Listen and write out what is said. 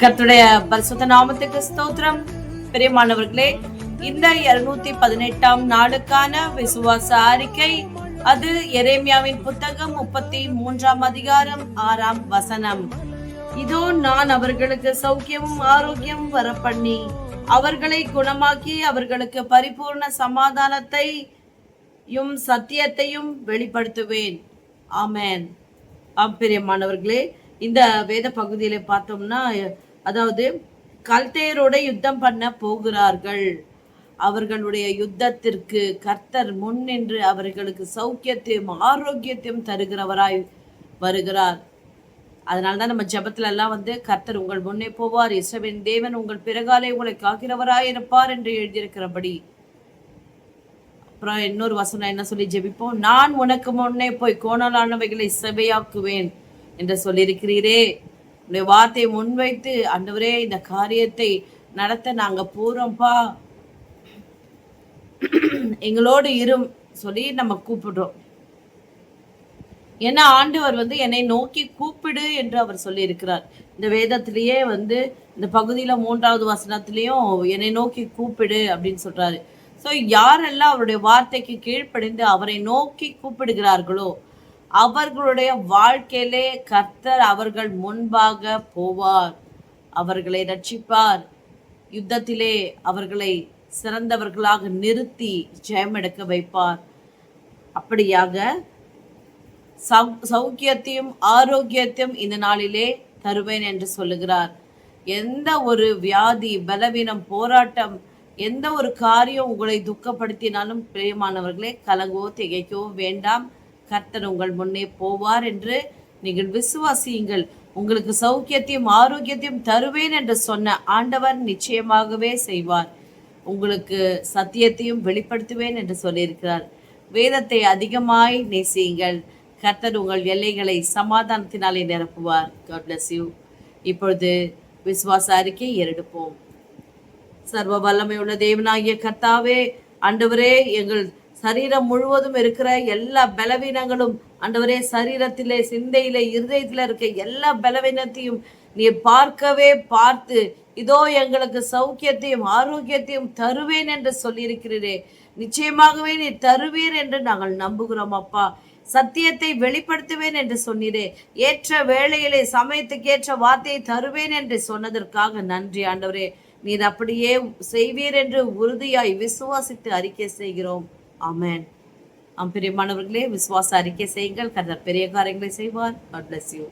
கர்த்தருடைய பரிசுத்த நாமத்துக்கு ஸ்தோத்திரம். பிரியமானவர்களே, இந்த 218ஆம் நாளுக்கான விசுவாச அறிக்கை, அது எரேமியாவின் புத்தகம் 33ஆம் அதிகாரம் 6ஆம் வசனம். இதோ நான் அவர்களுக்கு சௌக்கியமும் ஆரோக்கியமும் வரப்பண்ணி அவர்களை குணமாக்கி அவர்களுக்கு பரிபூர்ண சமாதானத்தையும் சத்தியத்தையும் வெளிப்படுத்துவேன். ஆமென். பிரியமானவர்களே, இந்த வேத பகுதியில பார்த்தோம்னா, அதாவது கல்தேயரோட யுத்தம் பண்ண போகிறார்கள். அவர்களுடைய யுத்தத்திற்கு கர்த்தர் முன் நின்று அவர்களுக்கு சௌக்கியத்தையும் ஆரோக்கியத்தையும் தருகிறவராய் வருகிறார். அதனால்தான் நம்ம ஜெபத்துல எல்லாம் கர்த்தர் உங்கள் முன்னே போவார், இஸ்ரவேலின் தேவன் உங்கள் பிறகாலே உங்களை காக்கிறவராய் இருப்பார் என்று எழுதியிருக்கிறபடி. அப்புறம் இன்னொரு வசனம் என்ன சொல்லி ஜெபிப்போம்? நான் உனக்கு முன்னே போய் கோணலானவைகளை செவையாக்குவேன் என்று சொல்லியிருக்கிறீரே. உடைய வார்த்தையை முன்வைத்து, ஆண்டவரே இந்த காரியத்தை நடத்த நாங்க போறோம்ப்பா, எங்களோடு இரும் சொல்லி நம்ம கூப்பிடுறோம். ஏன்னா ஆண்டவர் என்னை நோக்கி கூப்பிடு என்று அவர் சொல்லி இருக்கிறார். இந்த வேதத்திலேயே இந்த பகுதியில 3வது வசனத்திலையும் என்னை நோக்கி கூப்பிடு அப்படின்னு சொல்றாரு. ஸோ யாரெல்லாம் அவருடைய வார்த்தைக்கு கீழ்ப்படிந்து அவரை நோக்கி கூப்பிடுகிறார்களோ அவர்களுடைய வாழ்க்கையிலே கர்த்தர் அவர்கள் முன்பாக போவார், அவர்களை ரட்சிப்பார், யுத்தத்திலே அவர்களை சிறந்தவர்களாக நிறுத்தி ஜெயமெடுக்க வைப்பார். அப்படியாக சௌக்கியத்தையும் ஆரோக்கியத்தையும் இந்த நாளிலே தருவேன் என்று சொல்லுகிறார். எந்த ஒரு வியாதி, பலவீனம், போராட்டம், எந்த ஒரு காரியம் உங்களை துக்கப்படுத்தினாலும் பிரியமானவர்களே, கலங்கவோ திகைக்கவோ வேண்டாம். கர்த்தர் உங்கள் முன்னே போவார் என்று நீங்கள் விசுவாசியுங்கள். உங்களுக்கு சௌக்கியத்தையும் ஆரோக்கியத்தையும் தருவேன் என்று சொன்ன ஆண்டவர் நிச்சயமாகவே செய்வார். உங்களுக்கு சத்தியத்தையும் வெளிப்படுத்துவேன் என்று சொல்லியிருக்கிறார். வேதத்தை அதிகமாய் நேசியுங்கள். கர்த்தர் உங்கள் எல்லைகளை சமாதானத்தினாலே நிரப்புவார். God bless you. இப்பொழுது விசுவாச அறிக்கை எடுப்போம். சர்வ வல்லமையுள்ள தேவனாகிய கர்த்தாவே, ஆண்டவரே, எங்கள் சரீரம் முழுவதும் இருக்கிற எல்லா பலவீனங்களும், ஆண்டவரே, சரீரத்திலே, சிந்தையிலே, இருதயத்தில இருக்க எல்லா பலவீனத்தையும் நீர் பார்த்து இதோ எங்களுக்கு சௌக்கியத்தையும் ஆரோக்கியத்தையும் தருவேன் என்று சொல்லியிருக்கிறீரே. நிச்சயமாகவே நீர் தருவீர் என்று நாங்கள் நம்புகிறோம் அப்பா. சத்தியத்தை வெளிப்படுத்துவேன் என்று சொன்னீரே. ஏற்ற வேளையிலே சமயத்துக்கு ஏற்ற வார்த்தையை தருவேன் என்று சொன்னதற்காக நன்றி ஆண்டவரே. நீர் அப்படியே செய்வீர் என்று உறுதியாய் விசுவாசித்து அறிக்கை செய்கிறோம். ஆமென். பிரியமானவர்களே, விசுவாச அறிக்கை செய்யுங்கள். கர்த்தர் பெரிய காரியங்களை செய்வார். God bless you.